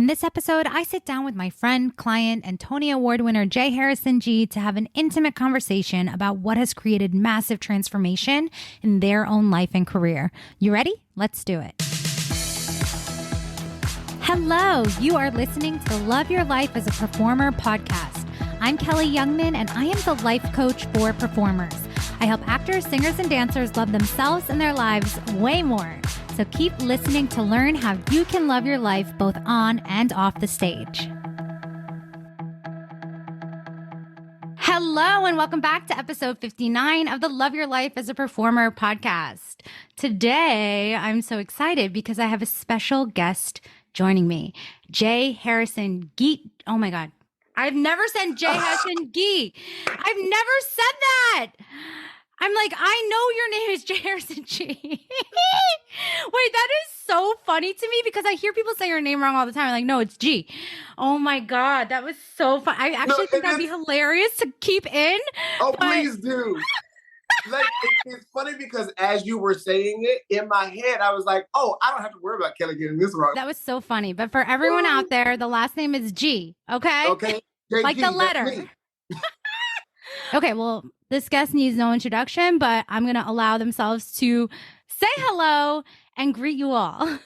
this episode, I sit down with my friend, client, and Tony Award winner Jay Harrison Ghee to have an intimate conversation about what has created massive transformation in their own life and career. You ready? Let's do it. Hello, you are listening to the Love Your Life as a Performer podcast. I'm Kelly Youngman, and I am the life coach for performers. I help actors, singers, and dancers love themselves and their lives way more. So keep listening to learn how you can love your life both on and off the stage. Hello, and welcome back to episode 59 of the Love Your Life as a Performer podcast. Today, I'm so excited because I have a special guest joining me, Jay Harrison Ghee. Oh my God. I've never said Jay Harrison Ghee. I've never said that. I'm like, I know your name is Jay Harrison Ghee. Wait, that is so funny to me because I hear people say your name wrong all the time. I'm like, no, it's G. Oh my God, that was so fun. I actually think that'd be hilarious to keep in. Oh, please do. It's funny because as you were saying it, in my head, I was like, oh, I don't have to worry about Kelly getting this wrong. That was so funny. But for everyone out there, the last name is G, okay? Okay. Like the letter. Okay, well, this guest needs no introduction, but I'm going to allow themselves to say hello and greet you all.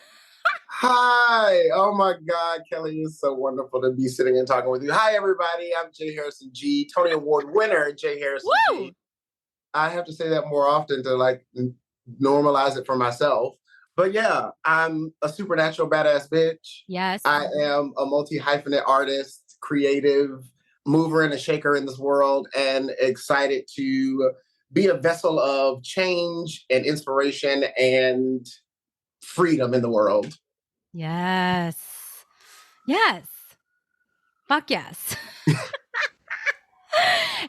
Hi. Oh my God, Kelly, it's so wonderful to be sitting and talking with you. Hi, everybody. I'm Jay Harrison Ghee, Tony Award winner, Jay Harrison Ghee. I have to say that more often to normalize it for myself. But yeah, I'm a supernatural badass bitch. Yes. I am a multi-hyphenate artist, creative, mover and a shaker in this world, and excited to be a vessel of change and inspiration and freedom in the world. Yes. Yes. Fuck yes.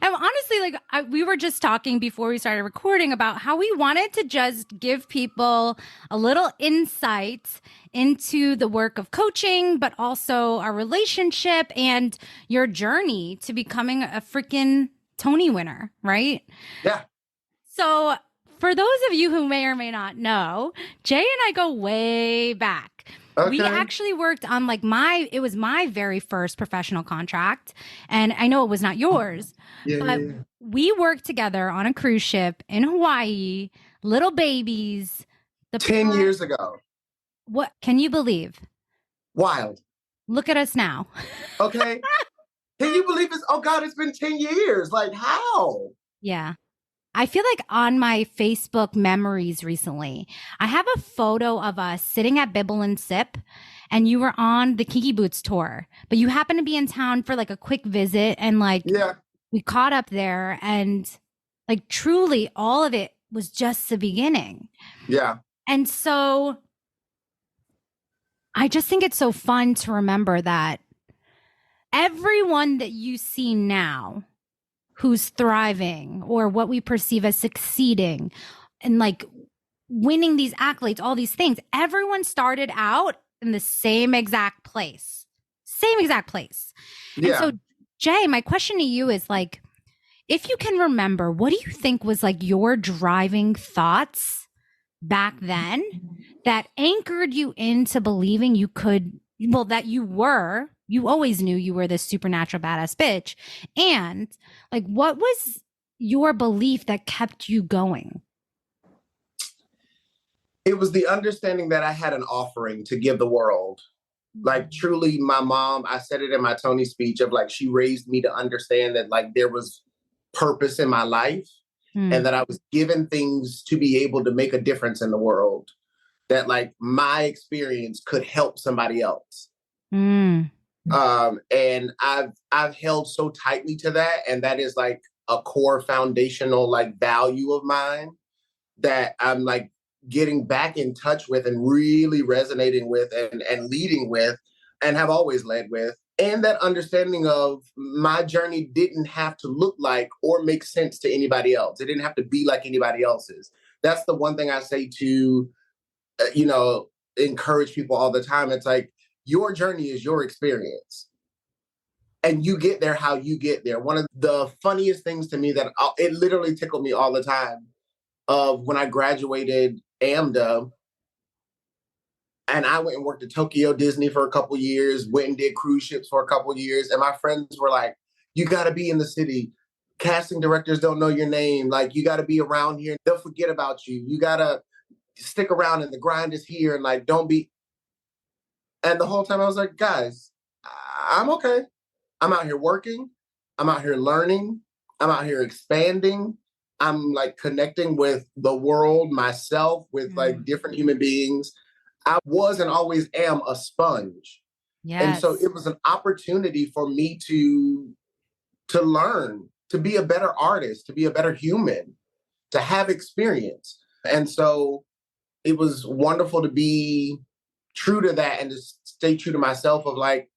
And honestly, we were just talking before we started recording about how we wanted to just give people a little insight into the work of coaching, but also our relationship and your journey to becoming a freaking Tony winner, right? Yeah. So for those of you who may or may not know, Jay and I go way back. Okay. We actually worked on it was my very first professional contract. And I know it was not yours, but we worked together on a cruise ship in Hawaii, little babies. 10 years ago. What can you believe? Wild. Look at us now. Okay. Can you believe this? Oh God, it's been 10 years. Like how? Yeah. I feel like on my Facebook memories recently, I have a photo of us sitting at Bibble and Sip, and you were on the Kinky Boots tour, but you happened to be in town for a quick visit, and we caught up there, and truly all of it was just the beginning. Yeah. And so I just think it's so fun to remember that everyone that you see now who's thriving or what we perceive as succeeding and winning these accolades, all these things, everyone started out in the same exact place. Yeah. And so, Jay, my question to you is if you can remember, what do you think was your driving thoughts back then that anchored you into believing you could, that you always knew you were this supernatural badass bitch. And what was your belief that kept you going? It was the understanding that I had an offering to give the world. Truly, my mom, I said it in my Tony speech of she raised me to understand that there was purpose in my life and that I was given things to be able to make a difference in the world. That my experience could help somebody else. And I've held so tightly to that. And that is a core foundational value of mine that I'm getting back in touch with and really resonating with and leading with and have always led with. And that understanding of my journey didn't have to look like or make sense to anybody else. It didn't have to be like anybody else's. That's the one thing I say to, encourage people all the time. It's your journey is your experience. And you get there how you get there. One of the funniest things to me that it literally tickled me all the time of when I graduated AMDA, And I went and worked at Tokyo Disney for a couple years, went and did cruise ships for a couple years. And my friends were like, you got to be in the city. Casting directors don't know your name. Like, you got to be around here. They'll forget about you. You got to stick around and the grind is here. And like, don't be. And the whole time I was like, guys, I'm okay. I'm out here working. I'm out here learning. I'm out here expanding. I'm like connecting with the world, myself, with like different human beings. I was and always am a sponge. And so Yes. it was an opportunity for me to learn, to be a better artist, to be a better human, to have experience. And so it was wonderful to be true to that and to stay true to myself of like,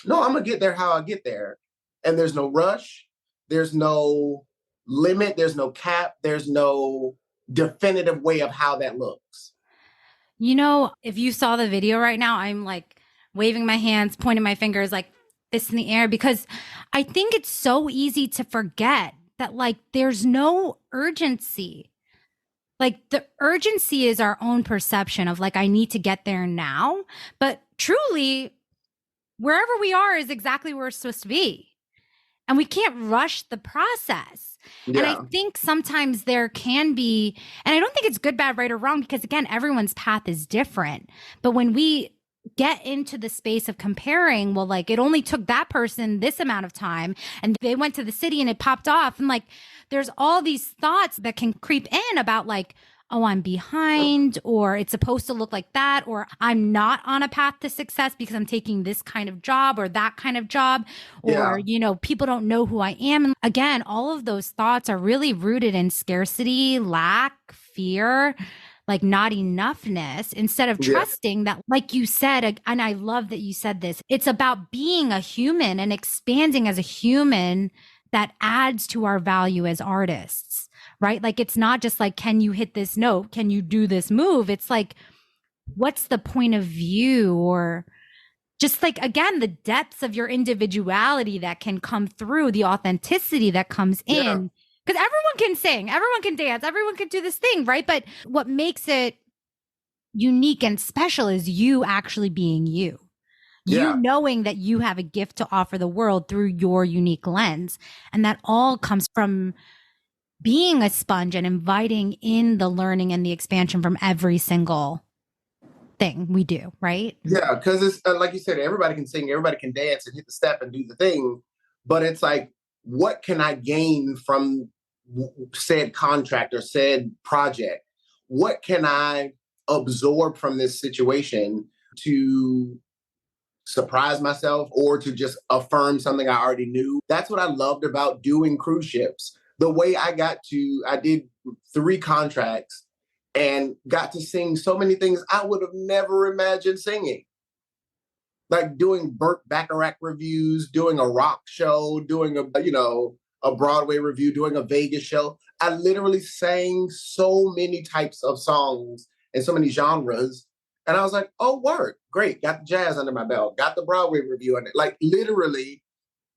no, I'm gonna get there how I get there. And there's no rush, there's no limit, there's no cap, there's no definitive way of how that looks. You know, if you saw the video right now, I'm like waving my hands, pointing my fingers like this in the air because I think it's so easy to forget that like there's no urgency. Like the urgency is our own perception of like, I need to get there now. But truly, wherever we are is exactly where we're supposed to be. And we can't rush the process. And I Yeah. think sometimes there can be, and I don't think it's good, bad, right, or wrong, because again, everyone's path is different. But when we get into the space of comparing, well, like it only took that person this amount of time and they went to the city and it popped off. And like there's all these thoughts that can creep in about like, oh, I'm behind, or it's supposed to look like that, or I'm not on a path to success because I'm taking this kind of job or that kind of job, or, Yeah. you know, people don't know who I am. And again, all of those thoughts are really rooted in scarcity, lack, fear, like not enoughness, instead of Yeah. trusting that, like you said, and I love that you said this, it's about being a human and expanding as a human that adds to our value as artists, right? Like it's not just like, can you hit this note? Can you do this move? It's like, what's the point of view? Or just like, again, the depths of your individuality that can come through, the authenticity that comes Yeah. in. Because everyone can sing, everyone can dance, everyone can do this thing, right? But what makes it unique and special is you actually being you. You Yeah. knowing that you have a gift to offer the world through your unique lens. And that all comes from being a sponge and inviting in the learning and the expansion from every single thing we do, right? Yeah, because it's like you said, everybody can sing, everybody can dance and hit the step and do the thing, but it's like, what can I gain from said contract or said project? What can I absorb from this situation to surprise myself or to just affirm something I already knew? That's what I loved about doing cruise ships. The way I did 3 contracts and got to sing so many things I would have never imagined singing. Like doing Burt Bacharach reviews, doing a rock show, doing a Broadway review, doing a Vegas show. I literally sang so many types of songs and so many genres. And I was like, oh, word, great. Got the jazz under my belt, got the Broadway review. And like literally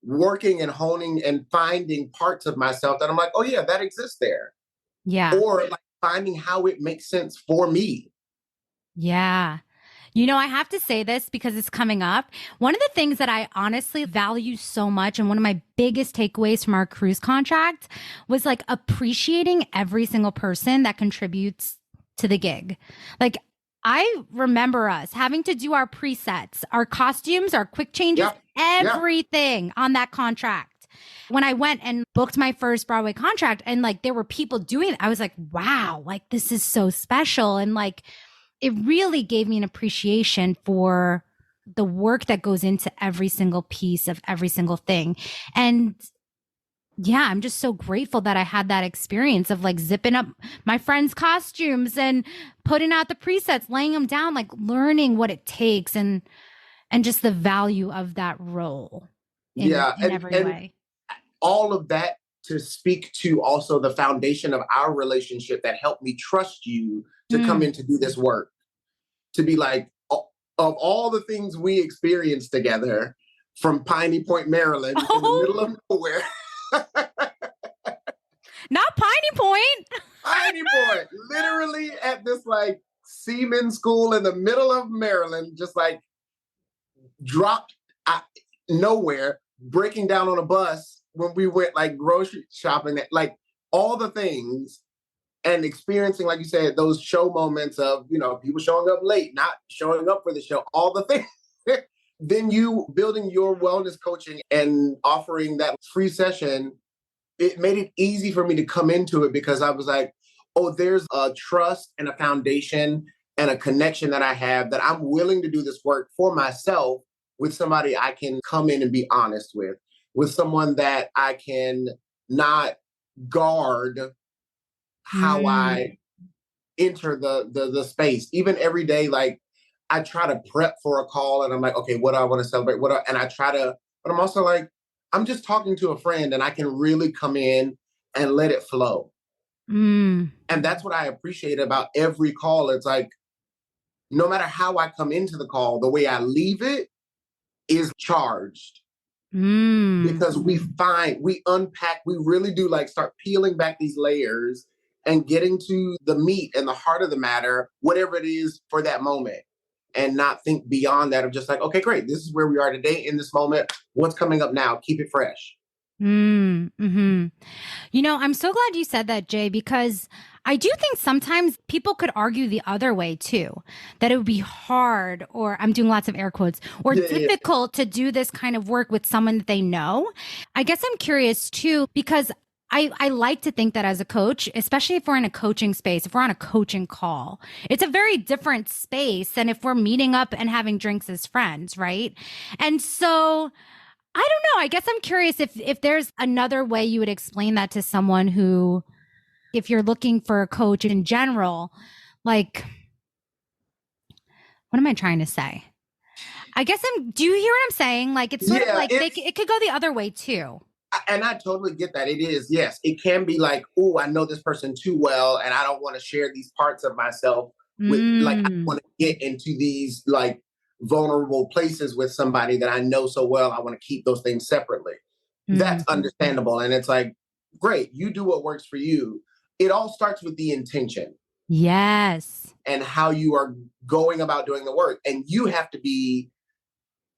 working and honing and finding parts of myself that I'm like, oh, yeah, that exists there. Yeah. Or like finding how it makes sense for me. Yeah. You know, I have to say this because it's coming up. One of the things that I honestly value so much, and one of my biggest takeaways from our cruise contract was like appreciating every single person that contributes to the gig. Like, I remember us having to do our presets, our costumes, our quick changes, Yeah. Yeah. everything on that contract. When I went and booked my first Broadway contract and like there were people doing it, I was like, wow, like this is so special. And like, it really gave me an appreciation for the work that goes into every single piece of every single thing. And yeah, I'm just so grateful that I had that experience of like zipping up my friends' costumes and putting out the presets, laying them down, like learning what it takes and just the value of that role Yeah. in every And way. all of that to speak to also the foundation of our relationship that helped me trust you to come Mm. in to do this work, to be like, of all the things we experienced together from Piney Point, Maryland, in the Oh, middle of nowhere. not Piney Point. Piney Point, literally at this like seaman school in the middle of Maryland, just like dropped nowhere, breaking down on a bus when we went like grocery shopping, like all the things, and experiencing, like you said, those show moments of, people showing up late, not showing up for the show, all the things. Then you building your wellness coaching and offering that free session, it made it easy for me to come into it because I was like, oh, there's a trust and a foundation and a connection that I have that I'm willing to do this work for myself with somebody I can come in and be honest with someone that I can not guard how Mm. I enter the space. Even every day, like I try to prep for a call and I'm like, okay, what do I want to celebrate? And I try to, but I'm also like, I'm just talking to a friend and I can really come in and let it flow. Mm. And that's what I appreciate about every call. It's like, no matter how I come into the call, the way I leave it is charged Mm. because we unpack, we really do like start peeling back these layers and getting to the meat and the heart of the matter, whatever it is for that moment. And not think beyond that of just like, okay, great. This is where we are today in this moment. What's coming up now? Keep it fresh. Mm. Hmm. I'm so glad you said that, Jay, because I do think sometimes people could argue the other way too, that it would be hard, or I'm doing lots of air quotes, or Yeah, yeah, difficult to do this kind of work with someone that they know. I guess I'm curious too, because I like to think that as a coach, especially if we're in a coaching space, if we're on a coaching call, it's a very different space than if we're meeting up and having drinks as friends, right? And so I don't know. I guess I'm curious if there's another way you would explain that to someone who, if you're looking for a coach in general, like, what am I trying to say? I guess do you hear what I'm saying? Like, it's sort of yeah. like it could go the other way too. And I totally get that. It is, yes, it can be like, oh, I know this person too well, and I don't want to share these parts of myself with, like, I Mm. want to get into these like vulnerable places with somebody that I know so well. I want to keep those things separately. Mm. That's understandable. And it's like, great, you do what works for you. It all starts with the intention Yes. and how you are going about doing the work. And you have to be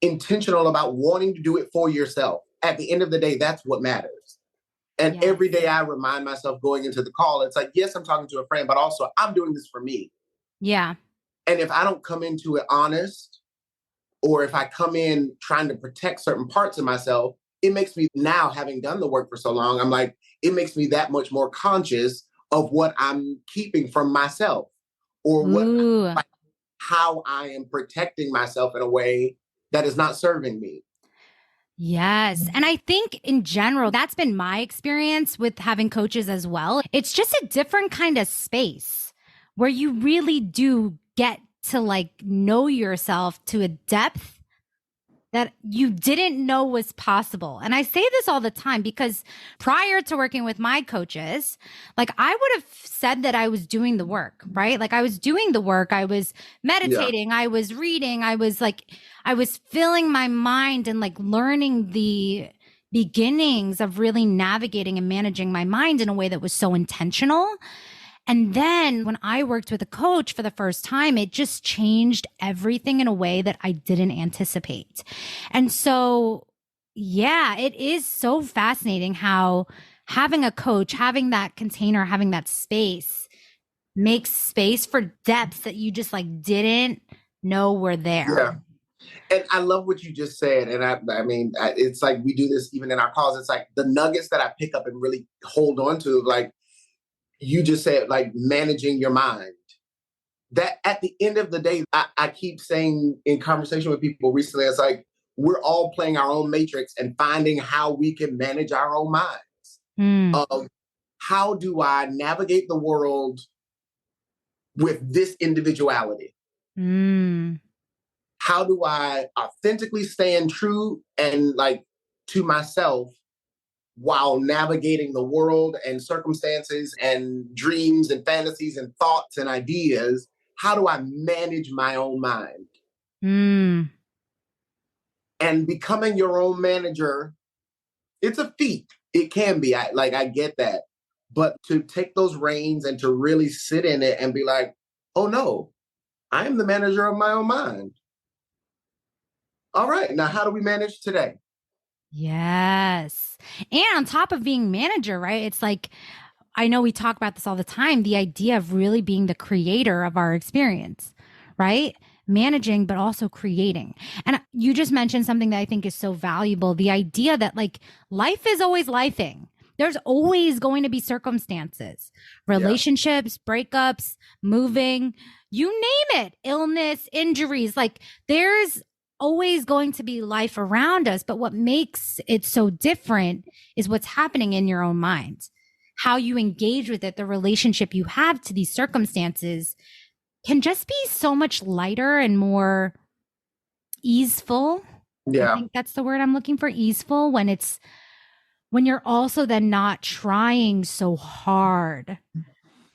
intentional about wanting to do it for yourself. At the end of the day, that's what matters. And Yes. every day I remind myself going into the call, it's like, yes, I'm talking to a friend, but also I'm doing this for me. Yeah. And if I don't come into it honest, or if I come in trying to protect certain parts of myself, it makes me now, having done the work for so long, I'm like, it makes me that much more conscious of what I'm keeping from myself or Ooh. like, how I am protecting myself in a way that is not serving me. Yes. And I think in general, that's been my experience with having coaches as well. It's just a different kind of space where you really do get to like know yourself to a depth that you didn't know was possible. And I say this all the time because prior to working with my coaches, like I would have said that I was doing the work, right? Like I was doing the work. I was Yeah. meditating. I was reading. I was filling my mind and like learning the beginnings of really navigating and managing my mind in a way that was so intentional. And then when I worked with a coach for the first time, it just changed everything in a way that I didn't anticipate. And so, yeah, it is so fascinating how having a coach, having that container, having that space makes space for depths that you just like didn't know were there. Yeah. And I love what you just said. And I mean, it's like we do this even in our calls. It's like the nuggets that I pick up and really hold on to, like you just said, like managing your mind. That at the end of the day, I keep saying in conversation with people recently, it's like we're all playing our own matrix and finding how we can manage our own minds. Mm. Of how do I navigate the world with this individuality? Mm. How do I authentically stand true and like to myself while navigating the world and circumstances and dreams and fantasies and thoughts and ideas? How do I manage my own mind? Mm. And becoming your own manager, it's a feat. It can be. I get that. But to take those reins and to really sit in it and be like, oh no, I am the manager of my own mind. All right, now how do we manage today? Yes. And on top of being manager, right? It's like, I know we talk about this all the time, the idea of really being the creator of our experience, right? Managing, but also creating. And you just mentioned something that I think is so valuable, the idea that like life is always lifing. There's always going to be circumstances, Yeah, relationships, breakups, moving, you name it, illness, injuries. Like there's always going to be life around us. But what makes it so different is what's happening in your own mind, how you engage with it, the relationship you have to these circumstances can just be so much lighter and more easeful. I yeah, think that's the word I'm looking for, easeful, when you're also then not trying so hard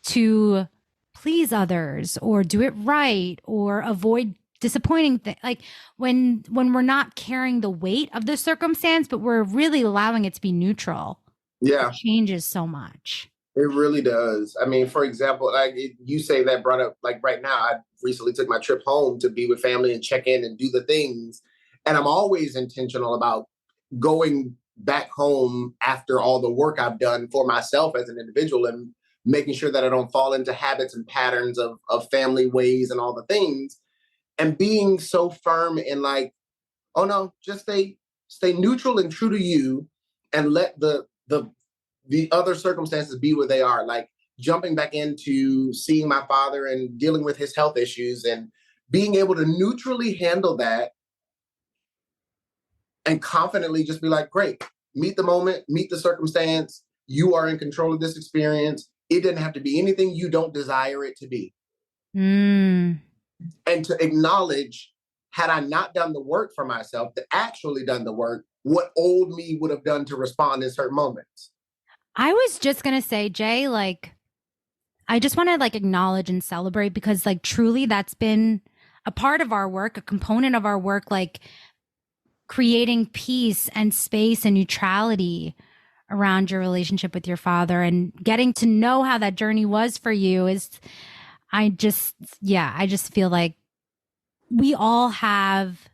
to please others or do it right or avoid disappointing things, like when we're not carrying the weight of the circumstance but we're really allowing it to be neutral, it yeah. changes so much. It really does. I mean, for example, you say that brought up like right now. I recently took my trip home to be with family and check in and do the things, and I'm always intentional about going back home after all the work I've done for myself as an individual and making sure that I don't fall into habits and patterns of family ways and all the things, and being so firm in like, oh no, just stay neutral and true to you, and let the other circumstances be where they are. Like jumping back into seeing my father and dealing with his health issues and being able to neutrally handle that and confidently just be like, great, meet the moment, meet the circumstance. You are in control of this experience. It didn't have to be anything you don't desire it to be. Mm. And to acknowledge, had I not done the work for myself, to actually done the work, what old me would have done to respond in certain moments. I was just going to say, Jay, like, I just want to like acknowledge and celebrate because, like, truly that's been a part of our work, a component of our work, like creating peace and space and neutrality around your relationship with your father and getting to know how that journey was for you is, I just, yeah, I just feel like we all have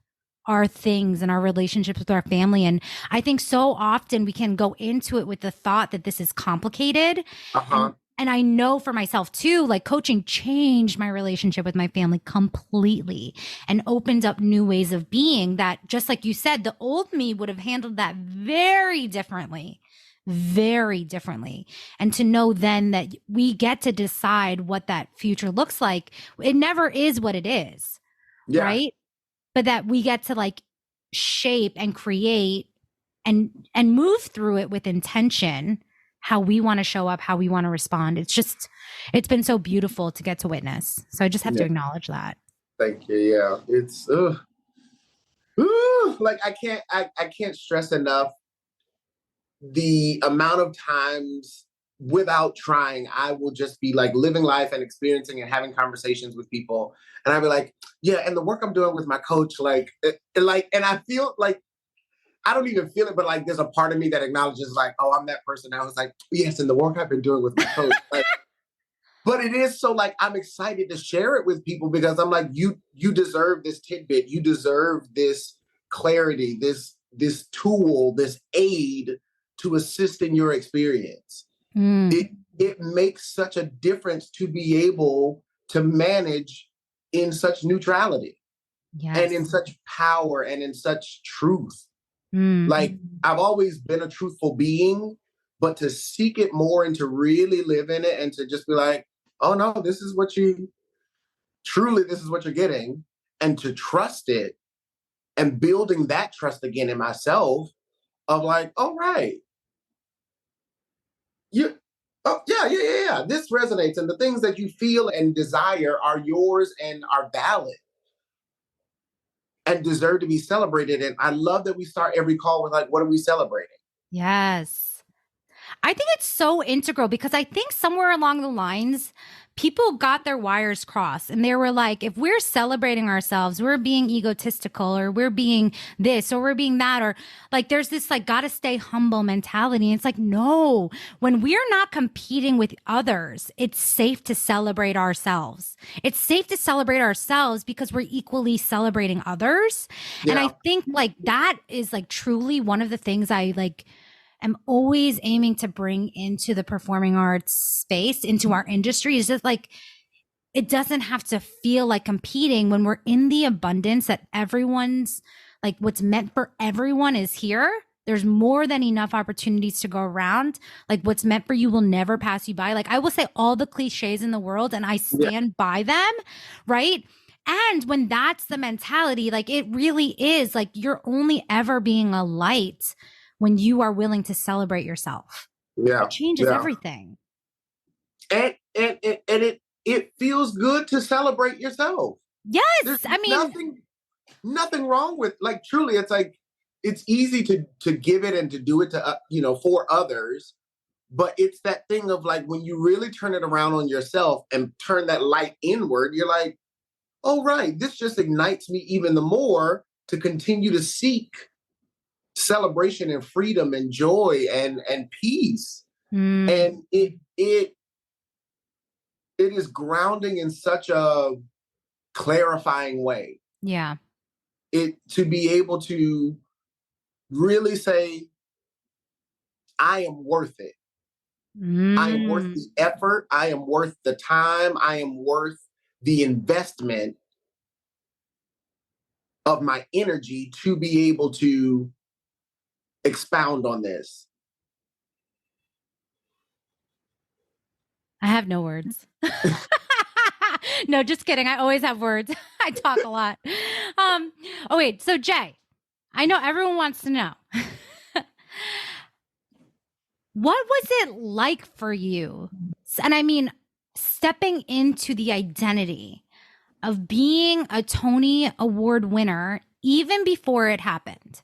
our things and our relationships with our family. And I think so often we can go into it with the thought that this is complicated. Uh And huh. and I know for myself too, like coaching changed my relationship with my family completely and opened up new ways of being that, just like you said, the old me would have handled that very differently, very differently. And to know then that we get to decide what that future looks like. It never is what it is, Yeah. right? But that we get to like shape and create and move through it with intention, how we want to show up, how we want to respond. It's just, it's been so beautiful to get to witness, so I just have to Yeah. acknowledge that. Thank you. Yeah. It's like I can't stress enough the amount of times without trying, I will just be like living life and experiencing and having conversations with people. And I'll be like, yeah, and the work I'm doing with my coach, and I feel like I don't even feel it, but like there's a part of me that acknowledges, like, oh, I'm that person. I was like, yes, and the work I've been doing with my coach. Like, but it is so like I'm excited to share it with people because I'm like, you deserve this tidbit, you deserve this clarity, this tool, this aid to assist in your experience. Mm, It makes such a difference to be able to manage in such neutrality and in yes. such power and in such truth. Mm, Like I've always been a truthful being, but to seek it more and to really live in it and to just be like, oh no, this is what you're getting, and to trust it and building that trust again in myself of like, all right, you oh yeah. This resonates and the things that you feel and desire are yours and are valid and deserve to be celebrated. And I love that we start every call with like, what are we celebrating? yes. I think it's so integral because I think somewhere along the lines, people got their wires crossed and they were like, if we're celebrating ourselves, we're being egotistical or we're being this or we're being that, or like there's this like gotta stay humble mentality. And it's like, no, when we're not competing with others, it's safe to celebrate ourselves. It's safe to celebrate ourselves because we're equally celebrating others. And I Yeah. think like that is like truly one of the things I like am always aiming to bring into the performing arts space, into our industry, is just like it doesn't have to feel like competing when we're in the abundance that everyone's like what's meant for everyone is here. There's more than enough opportunities to go around. Like what's meant for you will never pass you by. Like I will say all the cliches in the world and I Yeah. stand by them, right? And when that's the mentality, like it really is like you're only ever being a light when you are willing to celebrate yourself. It Yeah. changes Yeah. everything. And it feels good to celebrate yourself. There's Yes. I mean, nothing wrong with, like, truly, it's like it's easy to give it and to do it to for others, but it's that thing of like when you really turn it around on yourself and turn that light inward, you're like, oh right, this just ignites me even the more to continue to seek celebration and freedom and joy and peace. mm, And it is grounding in such a clarifying way. yeah. It to be able to really say, I am worth it. I am worth Mm. the effort. I am worth the time. I am worth the investment of my energy to be able to expound on this. I have no words. No, just kidding. I always have words. I talk a lot. Oh wait, so Jay, I know everyone wants to know. What was it like for you? And I mean, stepping into the identity of being a Tony Award winner even before it happened.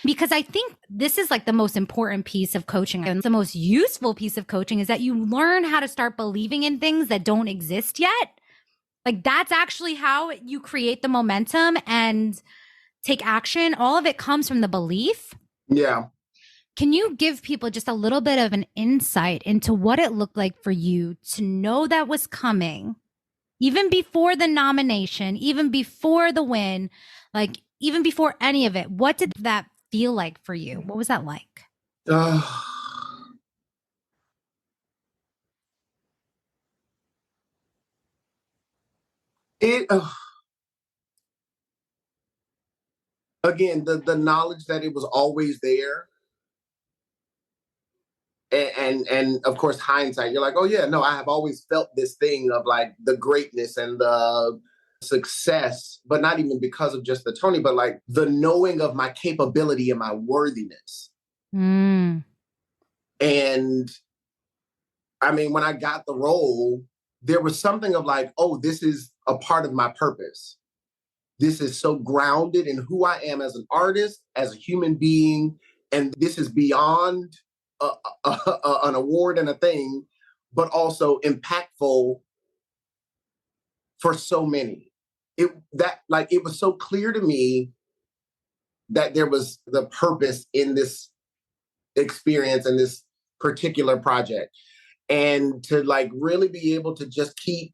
Because I think this is like the most important piece of coaching and the most useful piece of coaching is that you learn how to start believing in things that don't exist yet. Like that's actually how you create the momentum and take action. All of it comes from the belief. Yeah. Can you give people just a little bit of an insight into what it looked like for you to know that was coming, even before the nomination, even before the win, like even before any of it? What did that feel like for you? What was that like? Uh, it again, the knowledge that it was always there, and of course hindsight, you're like, oh yeah, no, I have always felt this thing of like the greatness and the success, but not even because of just the Tony, but like the knowing of my capability and my worthiness. Mm, And I mean, when I got the role, there was something of like, oh, this is a part of my purpose. This is so grounded in who I am as an artist, as a human being, and this is beyond a, an award and a thing, but also impactful for so many. It was so clear to me that there was the purpose in this experience and this particular project, and to like really be able to just keep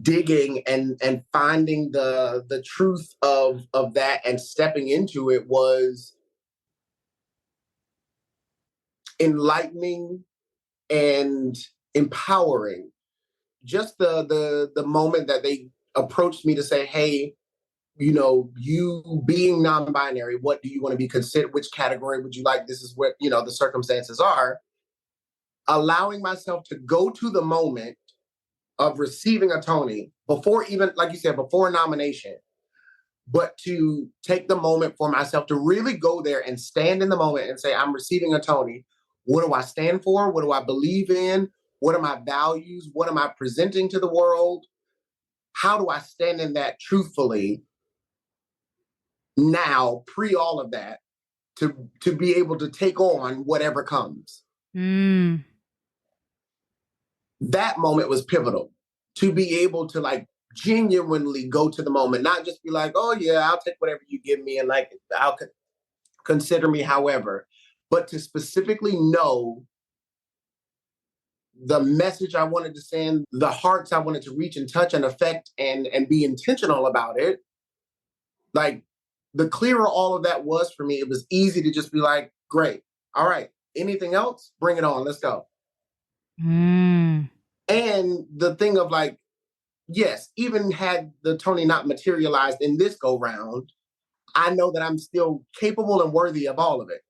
digging and finding the truth of that and stepping into it was enlightening and empowering. Just the moment that they approached me to say, hey, you being non-binary, what do you want to be considered, which category would you like, this is what the circumstances are, allowing myself to go to the moment of receiving a Tony before, even like you said, before a nomination, but to take the moment for myself to really go there and stand in the moment and say, I'm receiving a Tony. What do I stand for? What do I believe in? What are my values? What am I presenting to the world? How do I stand in that truthfully now, pre all of that, to be able to take on whatever comes? mm. that moment was pivotal to be able to like genuinely go to the moment, not just be like, oh yeah, I'll take whatever you give me and like I'll consider me however, but to specifically know the message I wanted to send, the hearts I wanted to reach and touch and affect and be intentional about it. Like the clearer all of that was for me, it was easy to just be like, great, all right, anything else? Bring it on, let's go. Mm. And the thing of like, yes, even had the Tony not materialized in this go round, I know that I'm still capable and worthy of all of it.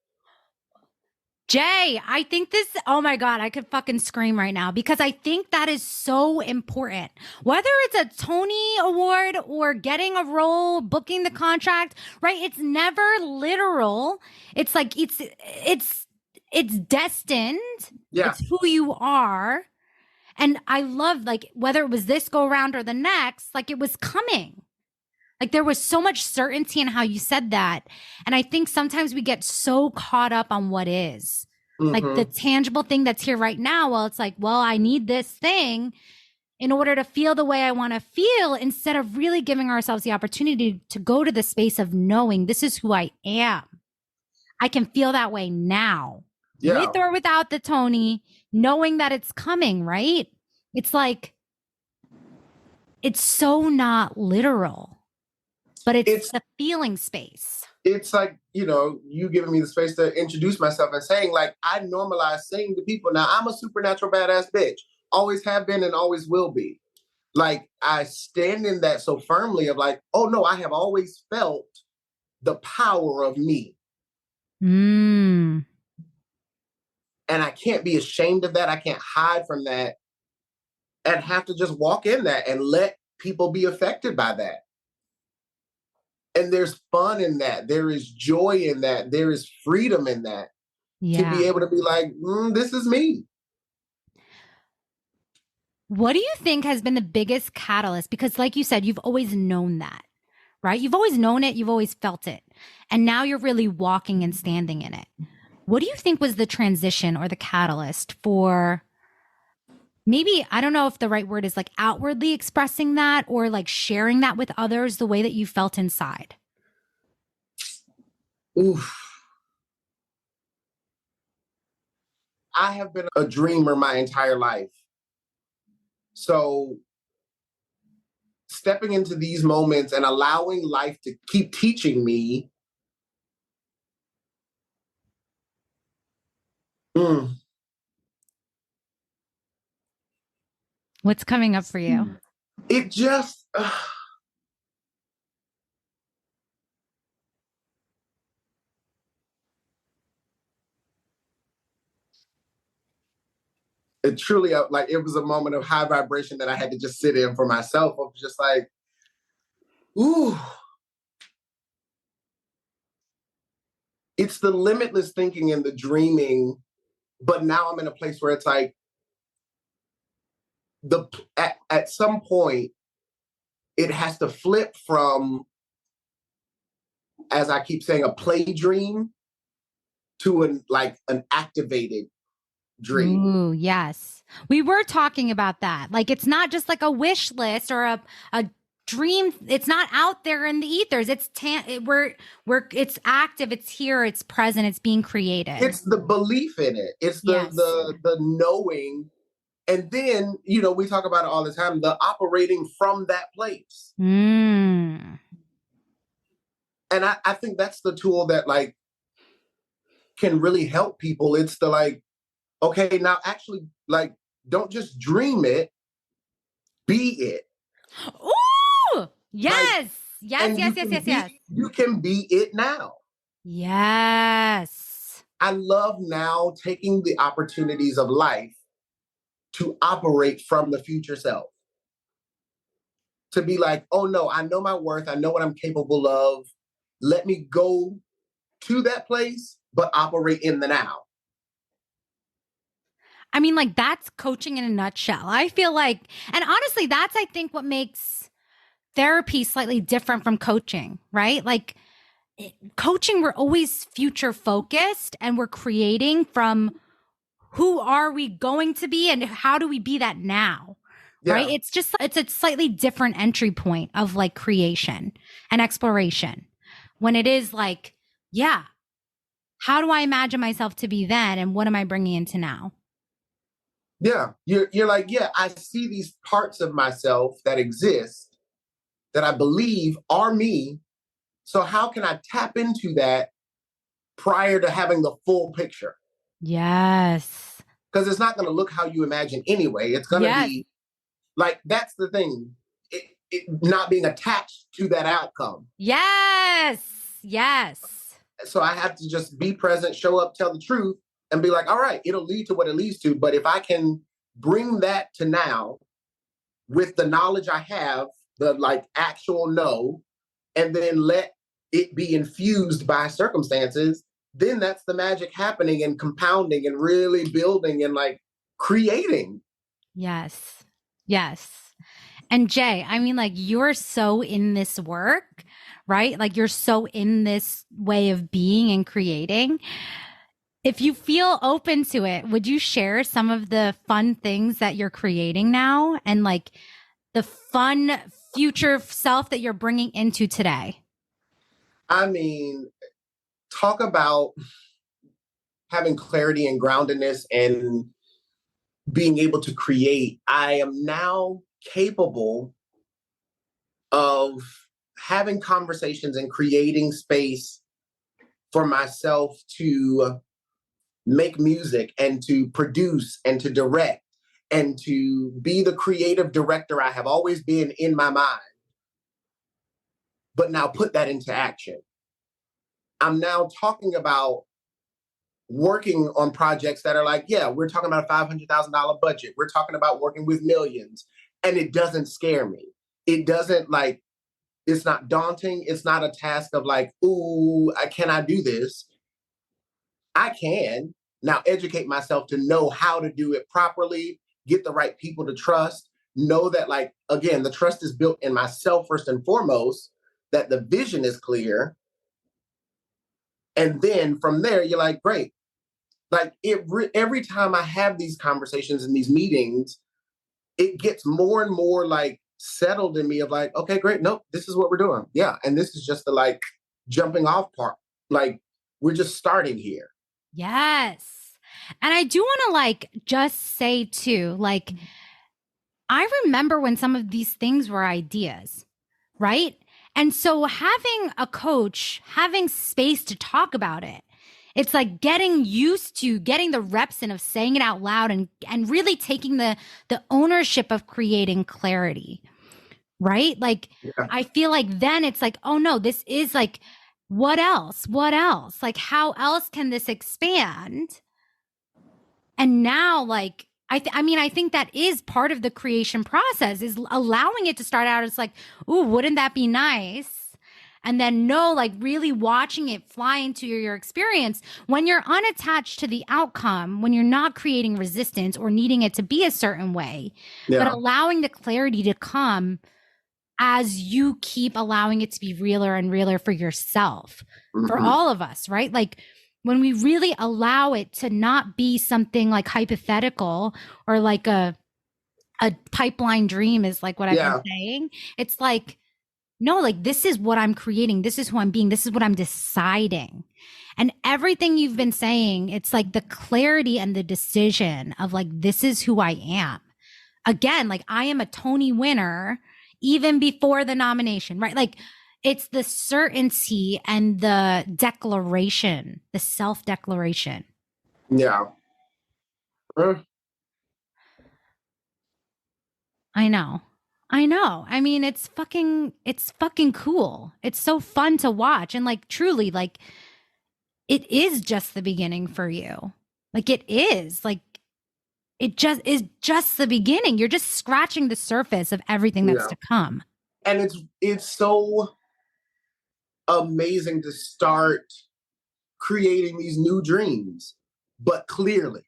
Jay, I think this, oh my God, I could fucking scream right now because I think that is so important. Whether it's a Tony Award or getting a role, booking the contract, right? It's never literal. It's like it's destined. Yeah. It's who you are. And I love like whether it was this go around or the next, like it was coming. Like there was so much certainty in how you said that. And I think sometimes we get so caught up on what is. Like the Mm-hmm. tangible thing that's here right now. Well, it's like, well, I need this thing in order to feel the way I want to feel instead of really giving ourselves the opportunity to go to the space of knowing this is who I am. I can feel that way now, Yeah. with or without the Tony, knowing that it's coming, right? It's like, it's so not literal, but it's the feeling space. It's like, you know, you giving me the space to introduce myself and saying, like, I normalize saying to people, now I'm a supernatural badass bitch. Always have been and always will be. Like, I stand in that so firmly of like, oh no, I have always felt the power of me. Mm. And I can't be ashamed of that. I can't hide from that and have to just walk in that and let people be affected by that. And there's fun in that. There is joy in that. There is freedom in that. To be Yeah. able to be like, this is me. What do you think has been the biggest catalyst? Because, like you said, you've always known that, right? You've always known it, you've always felt it. And now you're really walking and standing in it. What do you think was the transition or the catalyst for maybe, I don't know if the right word is like outwardly expressing that or like sharing that with others the way that you felt inside? Oof. I have been a dreamer my entire life. So stepping into these moments and allowing life to keep teaching me. Mm, What's coming up for you? it just, it truly, like, it was a moment of high vibration that I had to just sit in for myself. Of just like, ooh, it's the limitless thinking and the dreaming. But now I'm in a place where it's like, at some point, it has to flip from, as I keep saying, a play dream to an activated dream. Ooh, yes. We were talking about that. Like it's not just like a wish list or a dream. It's not out there in the ethers. It's active, it's here, it's present, it's being created. It's the belief in it. It's the Yes. the knowing. And then, you know, we talk about it all the time, the operating from that place. Mm. And I think that's the tool that like can really help people. It's the like, okay, now actually like don't just dream it, be it. Ooh! Like, Yes. Yes, and yes, yes, yes, yes. you can be it now. Yes. I love now taking the opportunities of life to operate from the future self. To be like, oh no, I know my worth, I know what I'm capable of. Let me go to that place, but operate in the now. I mean, like that's coaching in a nutshell. I feel like, and honestly, that's I think what makes therapy slightly different from coaching, right? Like coaching, we're always future focused and we're creating from who are we going to be and how do we be that now? Right? Yeah. It's a slightly different entry point of like creation and exploration. When it is like, yeah, how do I imagine myself to be then and what am I bringing into now? Yeah. You're like, yeah, I see these parts of myself that exist that I believe are me. So how can I tap into that prior to having the full picture? Yes. Because it's not going to look how you imagine anyway. It's going to Yes. be like, that's the thing. It not being attached to that outcome. Yes. Yes. So I have to just be present, show up, tell the truth, and be like, all right, it'll lead to what it leads to. But if I can bring that to now with the knowledge I have, the like actual know, and then let it be infused by circumstances, then that's the magic happening and compounding and really building and like creating. Yes. Yes. And Jay, I mean, like, you're so in this work, right? Like, you're so in this way of being and creating. If you feel open to it, would you share some of the fun things that you're creating now and like the fun future self that you're bringing into today? I mean, talk about having clarity and groundedness and being able to create. I am now capable of having conversations and creating space for myself to make music and to produce and to direct and to be the creative director I have always been in my mind, but now put that into action. I'm now talking about working on projects that are like, yeah, we're talking about a $500,000 budget. We're talking about working with millions. And it doesn't scare me. It doesn't like, it's not daunting. It's not a task of like, ooh, can I do this? I can now educate myself to know how to do it properly, get the right people to trust, know that, like, again, the trust is built in myself first and foremost, that the vision is clear. And then from there, you're like, great. Like, every time I have these conversations and these meetings, it gets more and more like settled in me of like, okay, great. Nope, this is what we're doing. Yeah. And this is just the like jumping off part. Like, we're just starting here. Yes. And I do want to like just say too, like, I remember when some of these things were ideas, right? And so having a coach, having space to talk about it, it's like getting used to getting the reps in of saying it out loud and really taking the ownership of creating clarity, right? Like Yeah. I feel like then it's like, oh no, this is like what else? What else? Like how else can this expand? And now like I think that is part of the creation process is allowing it to start out as like, ooh, wouldn't that be nice? And then no, like really watching it fly into your experience when you're unattached to the outcome, when you're not creating resistance or needing it to be a certain way, but Yeah. allowing the clarity to come as you keep allowing it to be realer and realer for yourself, for Mm-hmm. all of us, right? Like when we really allow it to not be something like hypothetical or like a pipeline dream is like what I've been Yeah. saying. It's like, no, like this is what I'm creating. This is who I'm being. This is what I'm deciding. And everything you've been saying, it's like the clarity and the decision of like, this is who I am. Again, like I am a Tony winner even before the nomination, right? Like it's the certainty and the declaration, the self declaration. Yeah. Uh, I know. I know. I mean, it's fucking cool. It's so fun to watch. And like, truly, like, it is just the beginning for you. Like, it is. Like, it just is just the beginning. You're just scratching the surface of everything that's yeah. to come. And it's so amazing to start creating these new dreams, but clearly,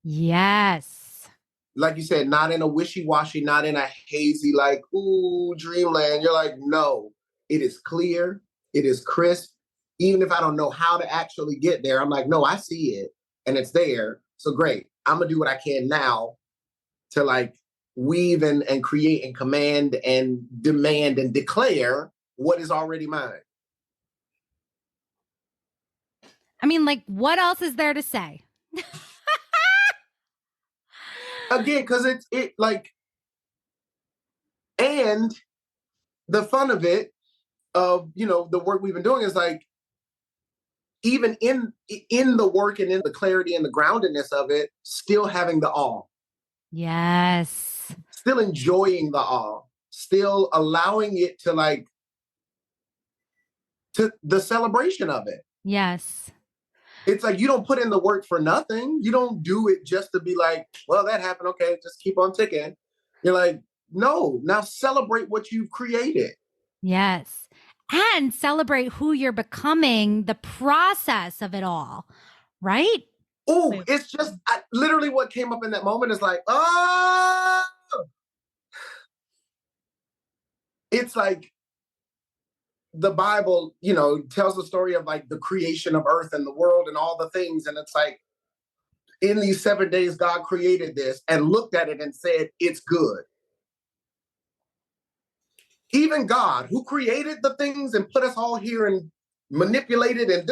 Yes. like you said, not in a wishy-washy, not in a hazy, like, ooh, dreamland. You're like, no, it is clear, it is crisp. Even if I don't know how to actually get there, I'm like, no, I see it and it's there. So great. I'm gonna do what I can now to like weave and create and command and demand and declare what is already mine. I mean, like, what else is there to say? Again, because it like, and the fun of it, of the work we've been doing is like, even in the work and in the clarity and the groundedness of it, still having the awe, Yes. still enjoying the awe, still allowing it to like, to the celebration of it. Yes. It's like you don't put in the work for nothing. You don't do it just to be like, well, that happened. Okay, just keep on ticking. You're like, no, now celebrate what you've created. Yes. And celebrate who you're becoming, the process of it all, right? Oh, it's just literally what came up in that moment is like, oh, it's like the Bible, tells the story of like the creation of earth and the world and all the things. And it's like, in these 7 days, God created this and looked at it and said, it's good. Even God, who created the things and put us all here and manipulated and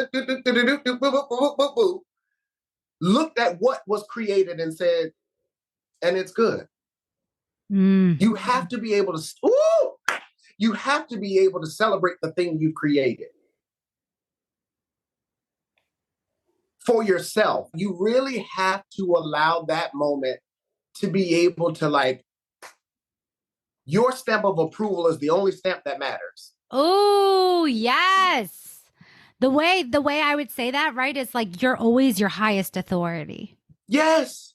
looked at what was created and said, and it's good. Mm. You have to be able to, you have to be able to celebrate the thing you've created for yourself. You really have to allow that moment to be able to like, your stamp of approval is the only stamp that matters. Oh, yes. The way I would say that, right, is like you're always your highest authority. Yes.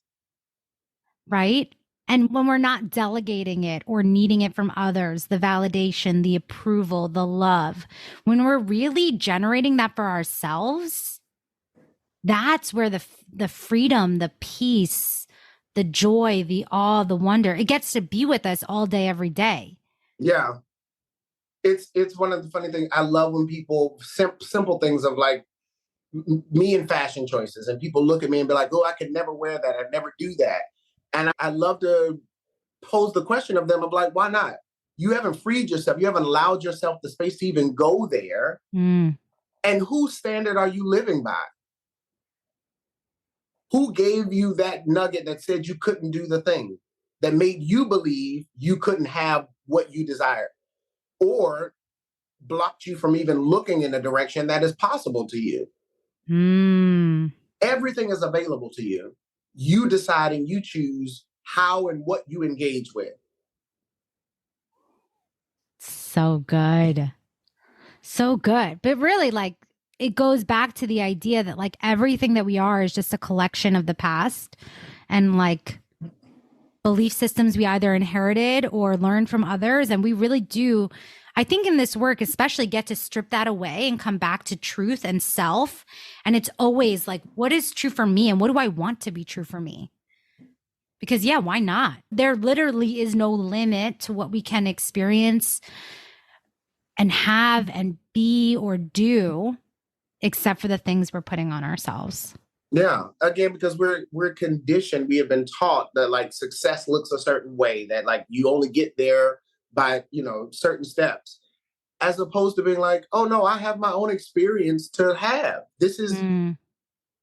Right? And when we're not delegating it or needing it from others, the validation, the approval, the love, when we're really generating that for ourselves, that's where the freedom, the peace, the joy, the awe, the wonder, it gets to be with us all day, every day. Yeah. It's one of the funny things. I love when people simple things of like me and fashion choices, and people look at me and be like, "Oh, I could never wear that. I'd never do that." And I love to pose the question of them of like, "Why not? You haven't freed yourself. You haven't allowed yourself the space to even go there. Mm. And whose standard are you living by? Who gave you that nugget that said you couldn't do the thing, that made you believe you couldn't have what you desired, or blocked you from even looking in a direction that is possible to you?" Mm. Everything is available to you. You decide and you choose how and what you engage with. So good. So good. But really, like, it goes back to the idea that, like, everything that we are is just a collection of the past and, like, belief systems we either inherited or learned from others. And we really do, I think, in this work, especially get to strip that away and come back to truth and self. And it's always like, what is true for me and what do I want to be true for me? Because, yeah, why not? There literally is no limit to what we can experience and have and be or do, except for the things we're putting on ourselves. Yeah, again, because we're conditioned, we have been taught that like success looks a certain way, that like you only get there by certain steps, as opposed to being like, oh no, I have my own experience to have. This is Mm.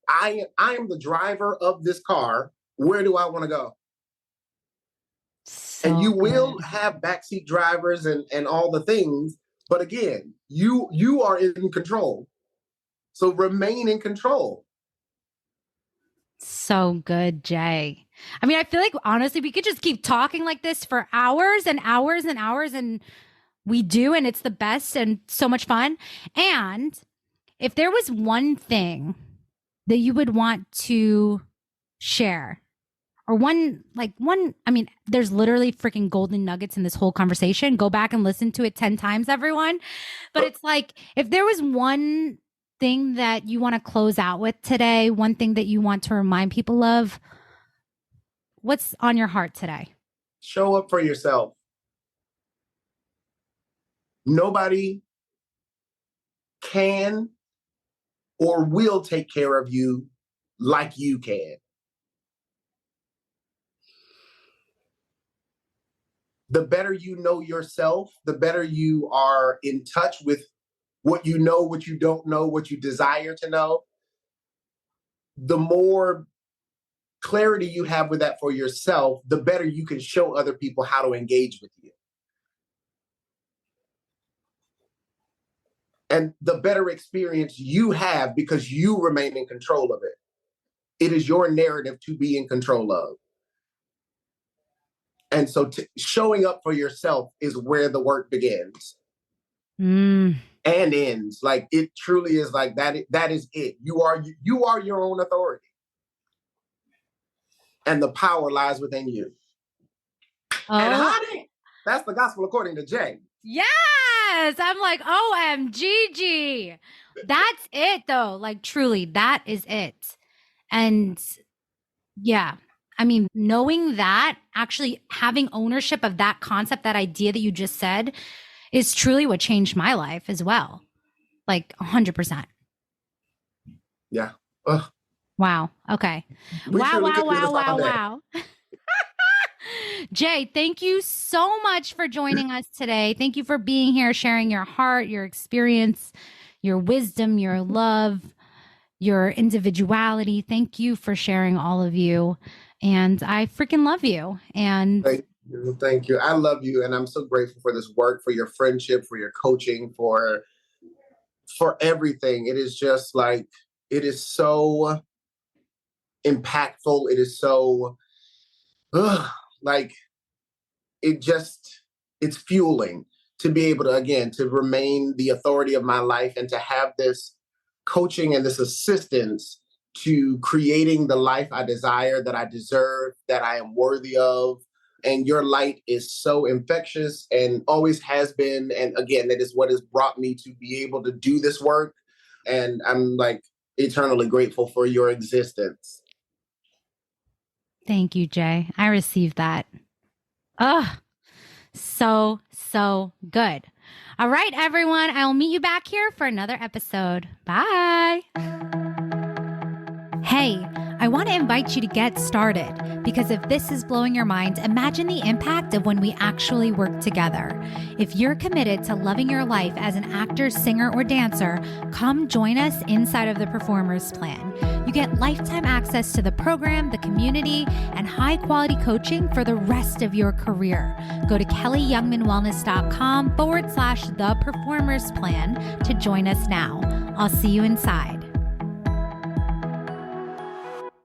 I am the driver of this car. Where do I want to go? And So you will good. have backseat drivers and all the things, but again, you are in control. So remain in control. So good, Jay. I mean, I feel like honestly, we could just keep talking like this for hours and hours and hours, and we do, and it's the best and so much fun. And if there was one thing that you would want to share, or I mean, there's literally freaking golden nuggets in this whole conversation. Go back and listen to it 10 times, everyone. But it's like, if there was one thing that you want to close out with today, one thing that you want to remind people of, what's on your heart today? Show up for yourself. Nobody can or will take care of you like you can. the better you know yourself, the better you are in touch with what you know, what you don't know, what you desire to know, the more clarity you have with that for yourself, the better you can show other people how to engage with you. And the better experience you have because you remain in control of it. It is your narrative to be in control of. And so showing up for yourself is where the work begins and ends. Like, it truly is like that. That is it. You are your own authority. And the power lies within you. Oh. And honey, that's the gospel according to Jay. Yes. I'm like, OMGG. That's it though. Like, truly, that is it. And yeah, I mean, knowing that, actually having ownership of that concept, that idea that you just said, is truly what changed my life as well. Like 100%. Yeah. Ugh. Wow. Okay. Wow. Jay, thank you so much for joining us today. Thank you for being here, sharing your heart, your experience, your wisdom, your love, your individuality. Thank you for sharing all of you. And I freaking love you. And thank you. I love you. And I'm so grateful for this work, for your friendship, for your coaching, for everything. It is just like, it is so impactful. It is so like, it's fueling to be able to, again, to remain the authority of my life and to have this coaching and this assistance to creating the life I desire, that I deserve, that I am worthy of. And your light is so infectious and always has been. And again, that is what has brought me to be able to do this work. And I'm like eternally grateful for your existence. Thank you, Jay. I received that. Oh, so good. All right, everyone. I'll meet you back here for another episode. Bye. Hey, I want to invite you to get started, because if this is blowing your mind, imagine the impact of when we actually work together. If you're committed to loving your life as an actor, singer, or dancer, come join us inside of the Performers Plan. You get lifetime access to the program, the community, and high-quality coaching for the rest of your career. Go to kellyyoungmanwellness.com/the Performers Plan to join us now. I'll see you inside.